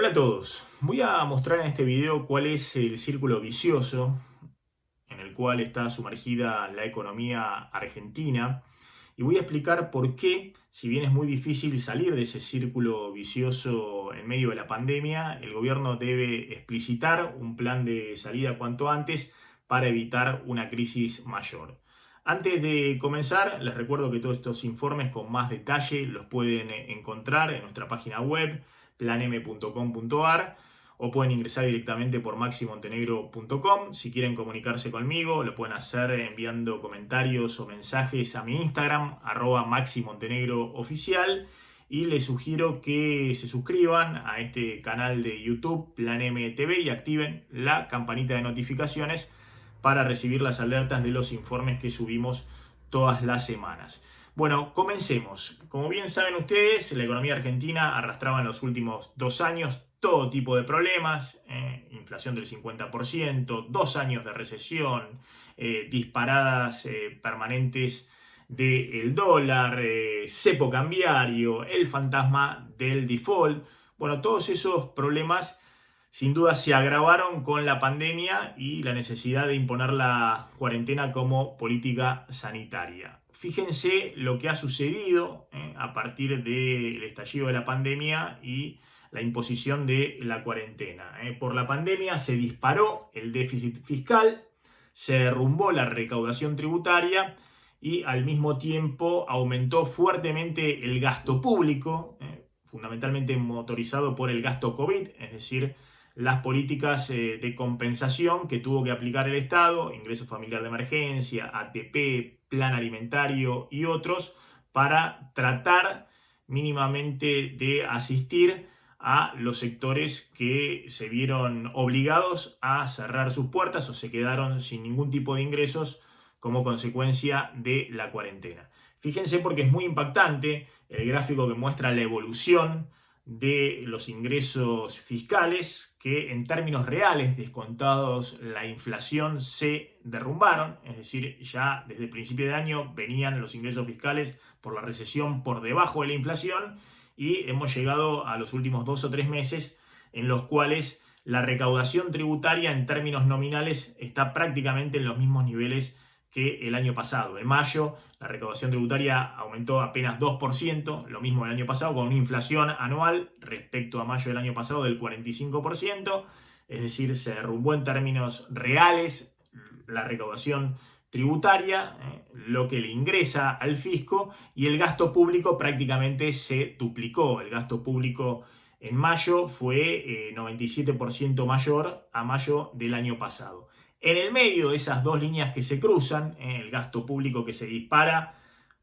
Hola a todos, voy a mostrar en este video cuál es el círculo vicioso en el cual está sumergida la economía argentina y voy a explicar por qué, si bien es muy difícil salir de ese círculo vicioso en medio de la pandemia, el gobierno debe explicitar un plan de salida cuanto antes para evitar una crisis mayor. Antes de comenzar, les recuerdo que todos estos informes con más detalle los pueden encontrar en nuestra página web planm.com.ar o pueden ingresar directamente por maximontenegro.com. Si quieren comunicarse conmigo, lo pueden hacer enviando comentarios o mensajes a mi Instagram, @maximontenegrooficial. Y les sugiero que se suscriban a este canal de YouTube, Plan M TV, y activen la campanita de notificaciones para recibir las alertas de los informes que subimos todas las semanas. Bueno, comencemos. Como bien saben ustedes, la economía argentina arrastraba en los últimos 2 años todo tipo de problemas, inflación del 50%, 2 años de recesión, disparadas permanentes del dólar, cepo cambiario, el fantasma del default. Bueno, todos esos problemas sin duda se agravaron con la pandemia y la necesidad de imponer la cuarentena como política sanitaria. Fíjense lo que ha sucedido a partir del estallido de la pandemia y la imposición de la cuarentena. Por la pandemia se disparó el déficit fiscal, se derrumbó la recaudación tributaria y al mismo tiempo aumentó fuertemente el gasto público, fundamentalmente motorizado por el gasto COVID, es decir, las políticas de compensación que tuvo que aplicar el Estado, ingreso familiar de emergencia, ATP, plan alimentario y otros, para tratar mínimamente de asistir a los sectores que se vieron obligados a cerrar sus puertas o se quedaron sin ningún tipo de ingresos como consecuencia de la cuarentena. Fíjense porque es muy impactante el gráfico que muestra la evolución de los ingresos fiscales que en términos reales, descontados la inflación, se derrumbaron. Es decir, ya desde el principio de año venían los ingresos fiscales por la recesión por debajo de la inflación y hemos llegado a los últimos 2 o 3 meses en los cuales la recaudación tributaria en términos nominales está prácticamente en los mismos niveles que el año pasado. En mayo la recaudación tributaria aumentó apenas 2%, lo mismo el año pasado, con una inflación anual respecto a mayo del año pasado del 45%, es decir, se derrumbó en términos reales la recaudación tributaria, lo que le ingresa al fisco, y el gasto público prácticamente se duplicó. El gasto público en mayo fue 97% mayor a mayo del año pasado. En el medio de esas dos líneas que se cruzan, el gasto público que se dispara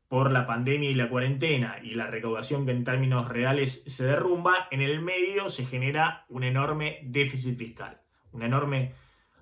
por la pandemia y la cuarentena y la recaudación que en términos reales se derrumba, en el medio se genera un enorme déficit fiscal, un enorme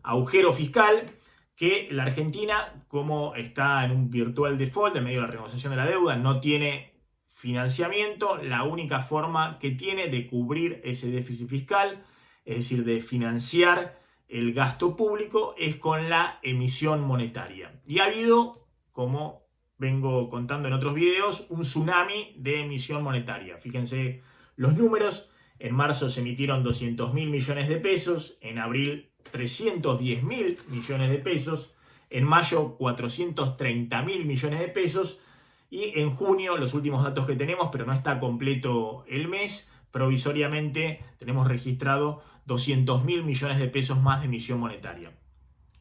agujero fiscal que la Argentina, como está en un virtual default en medio de la renegociación de la deuda, no tiene financiamiento. La única forma que tiene de cubrir ese déficit fiscal, es decir, de financiar el gasto público, es con la emisión monetaria. Y ha habido, como vengo contando en otros videos, un tsunami de emisión monetaria. Fíjense los números. En marzo se emitieron 200.000 millones de pesos, en abril 310.000 millones de pesos, en mayo 430.000 millones de pesos y en junio, los últimos datos que tenemos, pero no está completo el mes, provisoriamente tenemos registrado 200.000 millones de pesos más de emisión monetaria.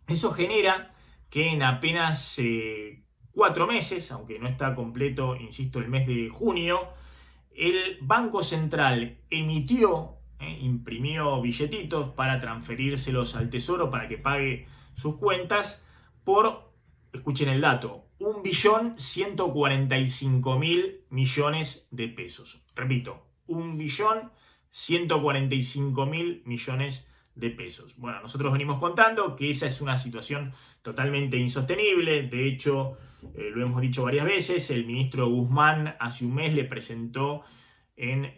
Eso genera que en apenas 4 meses, aunque no está completo, insisto, el mes de junio, el Banco Central imprimió billetitos para transferírselos al Tesoro para que pague sus cuentas por, escuchen el dato, 1.145.000 millones de pesos. Repito, 1.145.000 millones de pesos. Bueno, nosotros venimos contando que esa es una situación totalmente insostenible. De hecho, lo hemos dicho varias veces, el ministro Guzmán hace un mes le presentó en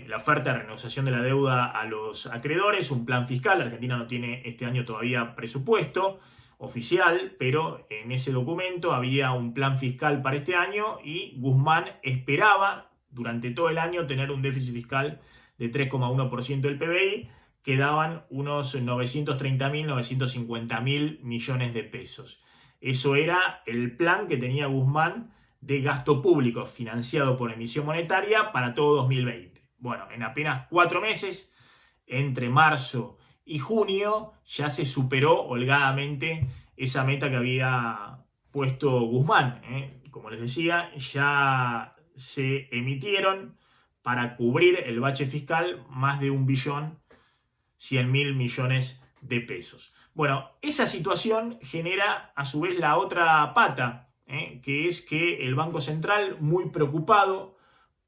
la oferta de renegociación de la deuda a los acreedores un plan fiscal. La Argentina no tiene este año todavía presupuesto oficial, pero en ese documento había un plan fiscal para este año y Guzmán esperaba durante todo el año tener un déficit fiscal de 3,1% del PBI, quedaban unos 930.000, 950.000 millones de pesos. Eso era el plan que tenía Guzmán de gasto público financiado por emisión monetaria para todo 2020. Bueno, en apenas 4 meses, entre marzo y junio, ya se superó holgadamente esa meta que había puesto Guzmán. Como les decía, ya se emitieron para cubrir el bache fiscal más de 1.100.000 millones de pesos. Bueno, esa situación genera a su vez la otra pata, que es que el Banco Central, muy preocupado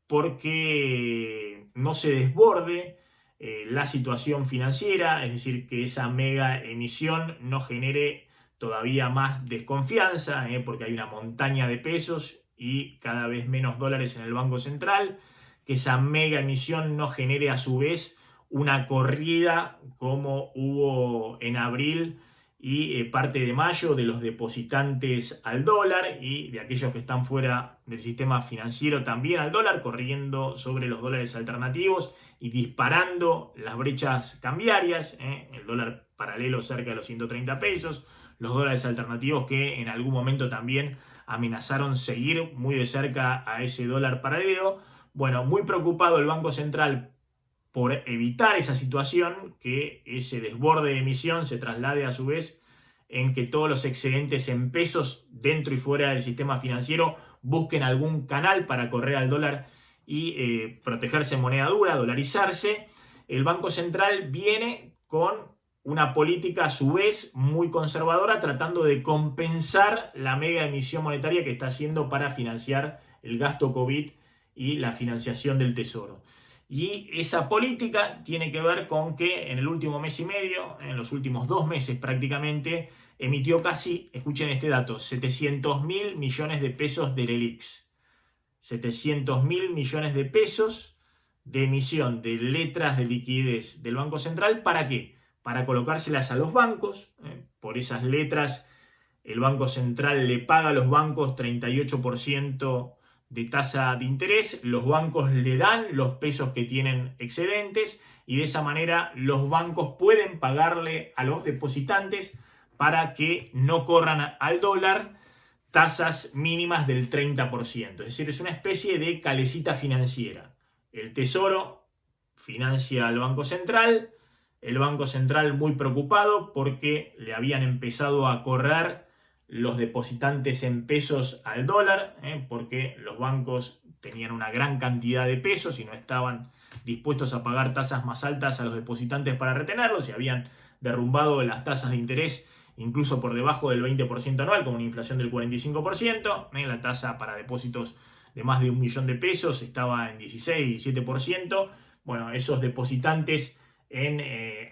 porque no se desborde la situación financiera, es decir, que esa mega emisión no genere todavía más desconfianza, porque hay una montaña de pesos y cada vez menos dólares en el Banco Central, que esa mega emisión no genere a su vez una corrida como hubo en abril y parte de mayo de los depositantes al dólar y de aquellos que están fuera del sistema financiero también al dólar, corriendo sobre los dólares alternativos y disparando las brechas cambiarias, el dólar paralelo cerca de los 130 pesos, los dólares alternativos que en algún momento también amenazaron seguir muy de cerca a ese dólar paralelo. Bueno, muy preocupado el Banco Central por evitar esa situación, que ese desborde de emisión se traslade a su vez en que todos los excedentes en pesos dentro y fuera del sistema financiero busquen algún canal para correr al dólar y protegerse en moneda dura, dolarizarse. El Banco Central viene con una política a su vez muy conservadora, tratando de compensar la mega emisión monetaria que está haciendo para financiar el gasto COVID y la financiación del Tesoro. Y esa política tiene que ver con que en el último mes y medio, en los últimos 2 meses prácticamente, emitió casi, escuchen este dato, 700.000 millones de pesos de LELIQs. 700.000 millones de pesos de emisión de letras de liquidez del Banco Central. ¿Para qué? Para colocárselas a los bancos. Por esas letras el Banco Central le paga a los bancos 38% de tasa de interés, los bancos le dan los pesos que tienen excedentes y de esa manera los bancos pueden pagarle a los depositantes para que no corran al dólar tasas mínimas del 30%. Es decir, es una especie de calecita financiera. El Tesoro financia al Banco Central, el Banco Central muy preocupado porque le habían empezado a correr los depositantes en pesos al dólar, porque los bancos tenían una gran cantidad de pesos y no estaban dispuestos a pagar tasas más altas a los depositantes para retenerlos y habían derrumbado las tasas de interés incluso por debajo del 20% anual, con una inflación del 45%. La tasa para depósitos de más de 1 millón de pesos estaba en 16, 17%. Bueno, esos depositantes en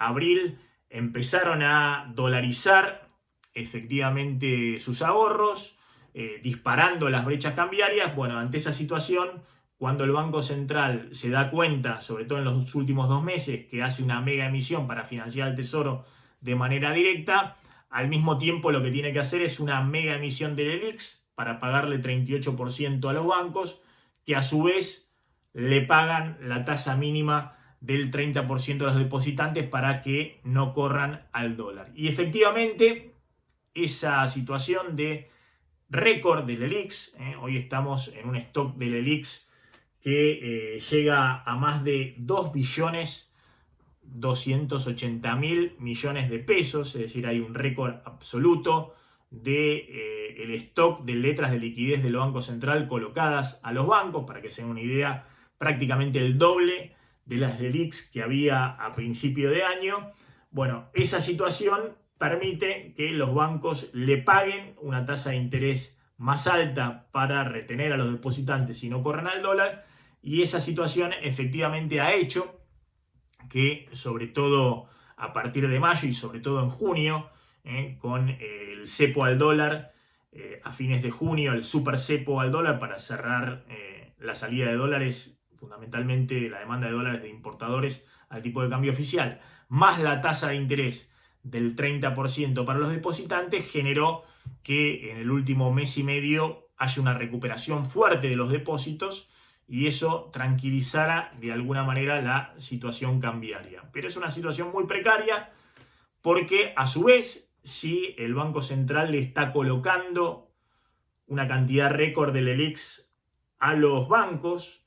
abril empezaron a dolarizar efectivamente sus ahorros, disparando las brechas cambiarias. Bueno, ante esa situación, cuando el Banco Central se da cuenta, sobre todo en los últimos 2 meses, que hace una mega emisión para financiar el Tesoro de manera directa, al mismo tiempo lo que tiene que hacer es una mega emisión de LELIQs para pagarle 38% a los bancos, que a su vez le pagan la tasa mínima del 30% a los depositantes para que no corran al dólar. Y efectivamente, esa situación de récord de LELIQs, hoy estamos en un stock de LELIQs que llega a más de 2.280.000 millones de pesos, es decir, hay un récord absoluto de el stock de letras de liquidez del Banco Central colocadas a los bancos. Para que se den una idea, prácticamente el doble de las LELIQs que había a principio de año. Bueno, esa situación permite que los bancos le paguen una tasa de interés más alta para retener a los depositantes y no corran al dólar, y esa situación efectivamente ha hecho que, sobre todo a partir de mayo y sobre todo en junio, con el cepo al dólar, a fines de junio el super cepo al dólar para cerrar la salida de dólares, fundamentalmente la demanda de dólares de importadores al tipo de cambio oficial, más la tasa de interés del 30% para los depositantes, generó que en el último mes y medio haya una recuperación fuerte de los depósitos y eso tranquilizara de alguna manera la situación cambiaria. Pero es una situación muy precaria porque a su vez, si el Banco Central le está colocando una cantidad récord del LELIQs a los bancos,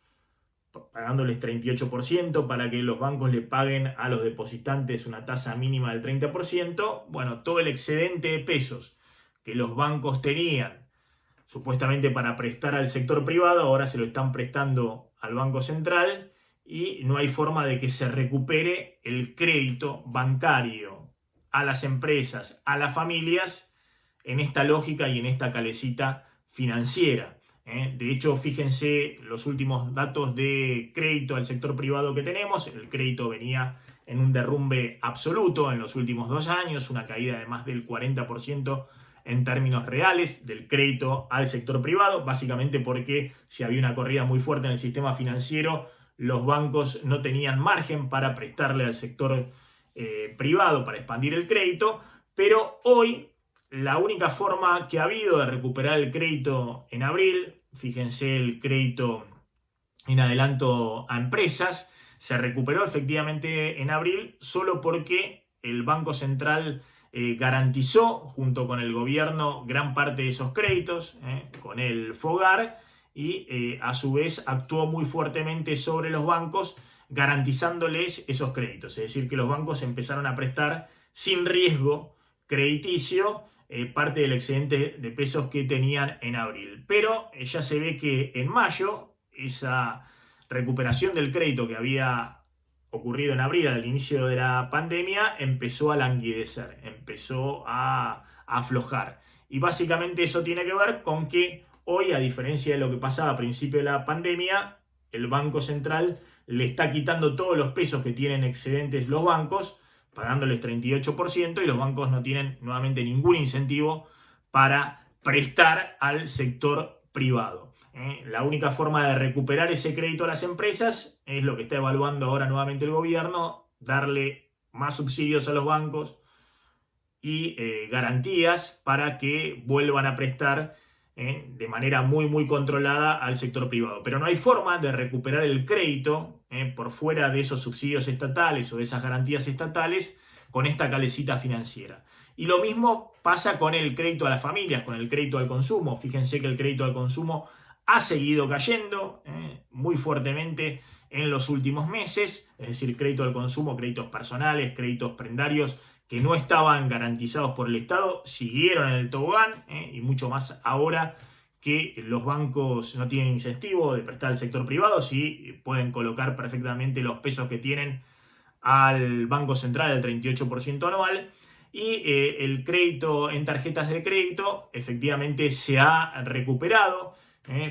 pagándoles 38% para que los bancos le paguen a los depositantes una tasa mínima del 30%, bueno, todo el excedente de pesos que los bancos tenían supuestamente para prestar al sector privado, ahora se lo están prestando al Banco Central y no hay forma de que se recupere el crédito bancario a las empresas, a las familias, en esta lógica y en esta calecita financiera. De hecho, fíjense los últimos datos de crédito al sector privado que tenemos. El crédito venía en un derrumbe absoluto en los últimos 2 años, una caída de más del 40% en términos reales del crédito al sector privado, básicamente porque si había una corrida muy fuerte en el sistema financiero, los bancos no tenían margen para prestarle al sector privado para expandir el crédito, pero hoy la única forma que ha habido de recuperar el crédito en abril, fíjense el crédito en adelanto a empresas, se recuperó efectivamente en abril solo porque el Banco Central garantizó junto con el gobierno gran parte de esos créditos, con el FOGAR, y a su vez actuó muy fuertemente sobre los bancos garantizándoles esos créditos. Es decir, que los bancos empezaron a prestar sin riesgo crediticio parte del excedente de pesos que tenían en abril. Pero ya se ve que en mayo esa recuperación del crédito que había ocurrido en abril al inicio de la pandemia empezó a languidecer, empezó a aflojar. Y básicamente eso tiene que ver con que hoy, a diferencia de lo que pasaba a principio de la pandemia, el Banco Central le está quitando todos los pesos que tienen excedentes los bancos, pagándoles 38%, y los bancos no tienen nuevamente ningún incentivo para prestar al sector privado. La única forma de recuperar ese crédito a las empresas es lo que está evaluando ahora nuevamente el gobierno, darle más subsidios a los bancos y garantías para que vuelvan a prestar de manera muy controlada al sector privado. Pero no hay forma de recuperar el crédito por fuera de esos subsidios estatales o de esas garantías estatales con esta calecita financiera. Y lo mismo pasa con el crédito a las familias, con el crédito al consumo. Fíjense que el crédito al consumo ha seguido cayendo muy fuertemente en los últimos meses, es decir, crédito al consumo, créditos personales, créditos prendarios que no estaban garantizados por el Estado, siguieron en el tobogán y mucho más ahora que los bancos no tienen incentivo de prestar al sector privado, sí pueden colocar perfectamente los pesos que tienen al Banco Central del 38% anual. Y el crédito en tarjetas de crédito efectivamente se ha recuperado,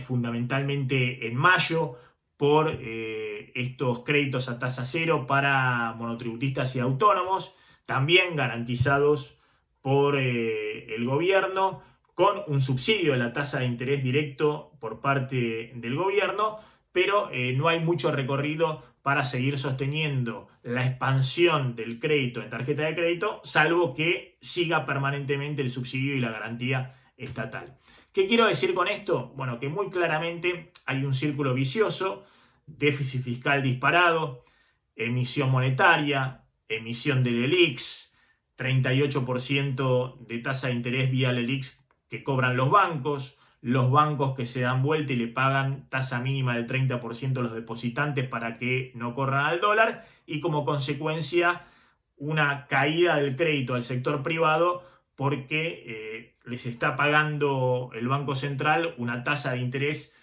fundamentalmente en mayo, por estos créditos a tasa cero para monotributistas y autónomos, también garantizados por el gobierno, con un subsidio de la tasa de interés directo por parte del gobierno, pero no hay mucho recorrido para seguir sosteniendo la expansión del crédito en tarjeta de crédito, salvo que siga permanentemente el subsidio y la garantía estatal. ¿Qué quiero decir con esto? Bueno, que muy claramente hay un círculo vicioso, déficit fiscal disparado, emisión monetaria, emisión de LELIQs, 38% de tasa de interés vía LELIQs que cobran los bancos que se dan vuelta y le pagan tasa mínima del 30% a los depositantes para que no corran al dólar, y como consecuencia una caída del crédito al sector privado porque les está pagando el Banco Central una tasa de interés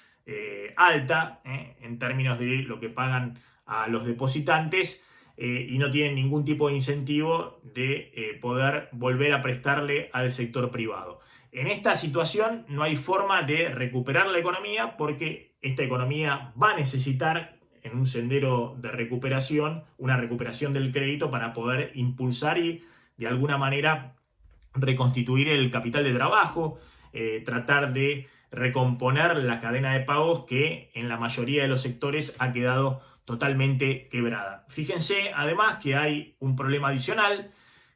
alta en términos de lo que pagan a los depositantes y no tienen ningún tipo de incentivo de poder volver a prestarle al sector privado. En esta situación no hay forma de recuperar la economía porque esta economía va a necesitar en un sendero de recuperación, una recuperación del crédito para poder impulsar y de alguna manera reconstituir el capital de trabajo, tratar de recomponer la cadena de pagos que en la mayoría de los sectores ha quedado totalmente quebrada. Fíjense además que hay un problema adicional,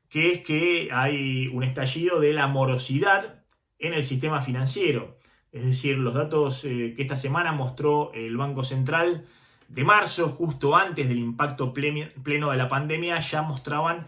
que es que hay un estallido de la morosidad en el sistema financiero. Es decir, los datos que esta semana mostró el Banco Central de marzo, justo antes del impacto pleno de la pandemia, ya mostraban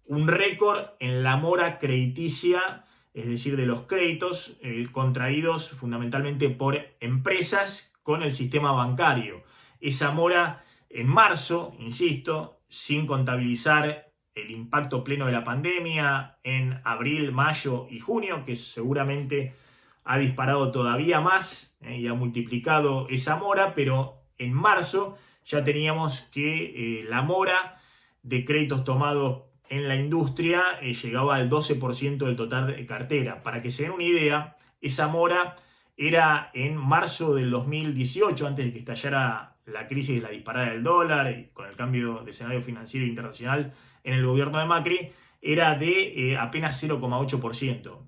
un récord en la mora crediticia, es decir, de los créditos contraídos fundamentalmente por empresas con el sistema bancario. Esa mora en marzo, insisto, sin contabilizar el impacto pleno de la pandemia en abril, mayo y junio, que seguramente ha disparado todavía más y ha multiplicado esa mora, pero en marzo ya teníamos que la mora de créditos tomados en la industria llegaba al 12% del total de cartera. Para que se den una idea, esa mora era en marzo del 2018, antes de que estallara la crisis de la disparada del dólar y con el cambio de escenario financiero internacional en el gobierno de Macri, era de apenas 0,8%.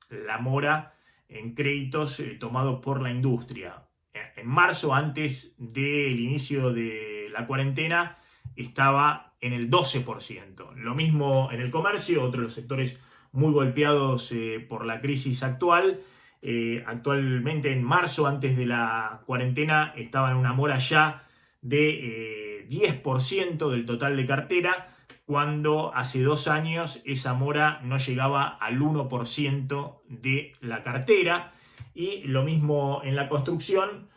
La mora en créditos tomados por la industria. En marzo, antes del inicio de la cuarentena, estaba en el 12%. Lo mismo en el comercio, otro de los sectores muy golpeados por la crisis actual. Actualmente en marzo, antes de la cuarentena, estaba en una mora ya de 10% del total de cartera, cuando hace 2 años esa mora no llegaba al 1% de la cartera. Y lo mismo en la construcción,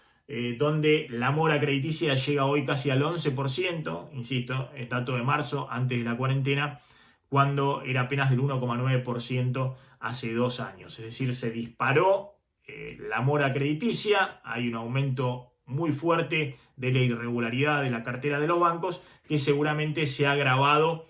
donde la mora crediticia llega hoy casi al 11%, insisto, es dato de marzo, antes de la cuarentena, cuando era apenas del 1,9% hace 2 años. Es decir, se disparó la mora crediticia, hay un aumento muy fuerte de la irregularidad de la cartera de los bancos, que seguramente se ha agravado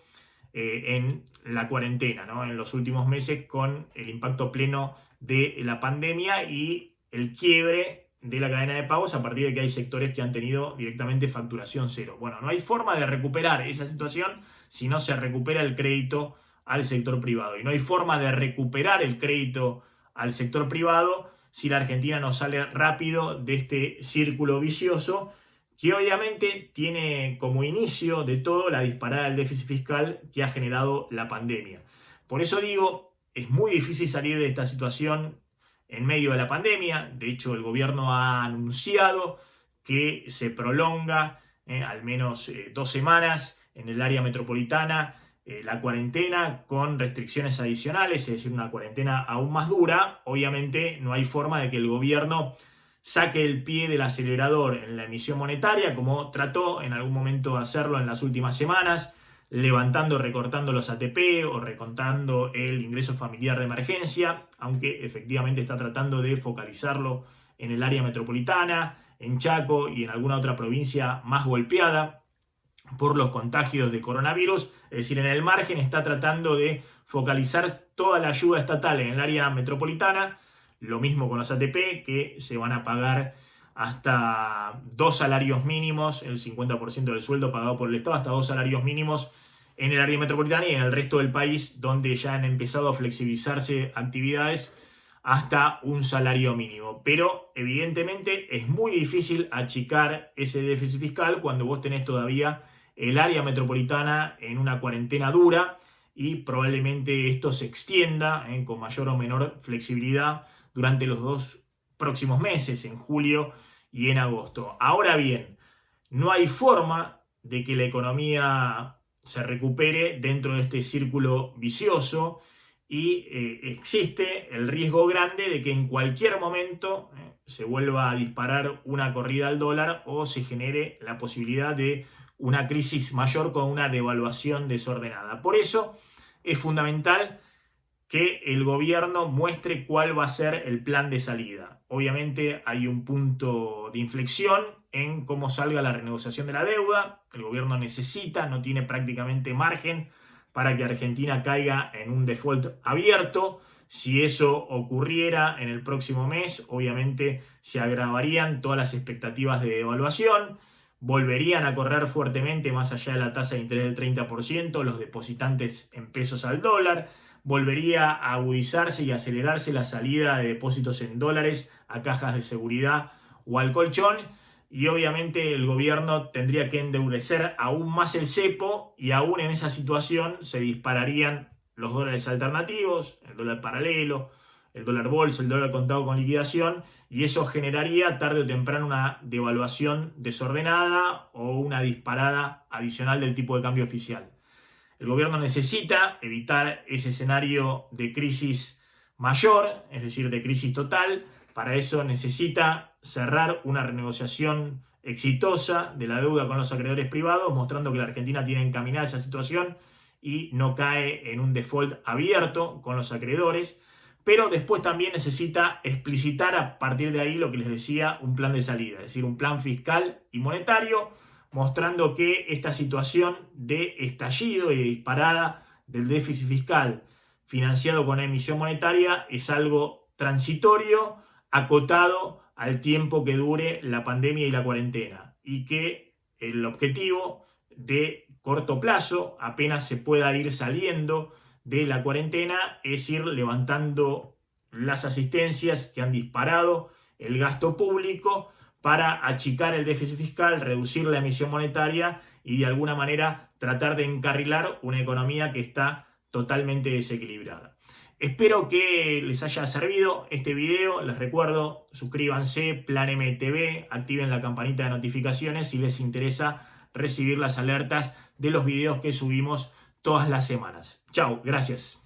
en la cuarentena, ¿no? En los últimos meses, con el impacto pleno de la pandemia y el quiebre de la cadena de pagos a partir de que hay sectores que han tenido directamente facturación cero. Bueno, no hay forma de recuperar esa situación si no se recupera el crédito al sector privado. Y no hay forma de recuperar el crédito al sector privado si la Argentina no sale rápido de este círculo vicioso, que obviamente tiene como inicio de todo la disparada del déficit fiscal que ha generado la pandemia. Por eso digo, es muy difícil salir de esta situación en medio de la pandemia. De hecho, el gobierno ha anunciado que se prolonga al menos 2 semanas en el área metropolitana la cuarentena con restricciones adicionales, es decir, una cuarentena aún más dura. Obviamente no hay forma de que el gobierno saque el pie del acelerador en la emisión monetaria, como trató en algún momento de hacerlo en las últimas semanas, levantando, recortando los ATP o recortando el ingreso familiar de emergencia, aunque efectivamente está tratando de focalizarlo en el área metropolitana, en Chaco y en alguna otra provincia más golpeada por los contagios de coronavirus. Es decir, en el margen está tratando de focalizar toda la ayuda estatal en el área metropolitana. Lo mismo con los ATP, que se van a pagar hasta 2 salarios mínimos, el 50% del sueldo pagado por el Estado, hasta 2 salarios mínimos en el área metropolitana, y en el resto del país, donde ya han empezado a flexibilizarse actividades, hasta 1 salario mínimo. Pero evidentemente es muy difícil achicar ese déficit fiscal cuando vos tenés todavía el área metropolitana en una cuarentena dura, y probablemente esto se extienda con mayor o menor flexibilidad durante los 2 próximos meses, en julio y en agosto. Ahora bien, no hay forma de que la economía se recupere dentro de este círculo vicioso, y existe el riesgo grande de que en cualquier momento se vuelva a disparar una corrida al dólar o se genere la posibilidad de una crisis mayor con una devaluación desordenada. Por eso es fundamental que el gobierno muestre cuál va a ser el plan de salida. Obviamente hay un punto de inflexión en cómo salga la renegociación de la deuda. El gobierno necesita, no tiene prácticamente margen para que Argentina caiga en un default abierto. Si eso ocurriera en el próximo mes, obviamente se agravarían todas las expectativas de devaluación, volverían a correr fuertemente más allá de la tasa de interés del 30%, los depositantes en pesos al dólar, volvería a agudizarse y acelerarse la salida de depósitos en dólares a cajas de seguridad o al colchón, y obviamente el gobierno tendría que endurecer aún más el cepo, y aún en esa situación se dispararían los dólares alternativos, el dólar paralelo, el dólar bolsa, el dólar contado con liquidación, y eso generaría tarde o temprano una devaluación desordenada o una disparada adicional del tipo de cambio oficial. El gobierno necesita evitar ese escenario de crisis mayor, es decir, de crisis total. Para eso necesita cerrar una renegociación exitosa de la deuda con los acreedores privados, mostrando que la Argentina tiene encaminada esa situación y no cae en un default abierto con los acreedores. Pero después también necesita explicitar a partir de ahí lo que les decía, un plan de salida, es decir, un plan fiscal y monetario, mostrando que esta situación de estallido y de disparada del déficit fiscal financiado con la emisión monetaria es algo transitorio, acotado al tiempo que dure la pandemia y la cuarentena, y que el objetivo de corto plazo, apenas se pueda ir saliendo de la cuarentena, es ir levantando las asistencias que han disparado el gasto público para achicar el déficit fiscal, reducir la emisión monetaria y de alguna manera tratar de encarrilar una economía que está totalmente desequilibrada. Espero que les haya servido este video. Les recuerdo, suscríbanse, Plan MTV, activen la campanita de notificaciones si les interesa recibir las alertas de los videos que subimos todas las semanas. Chao, gracias.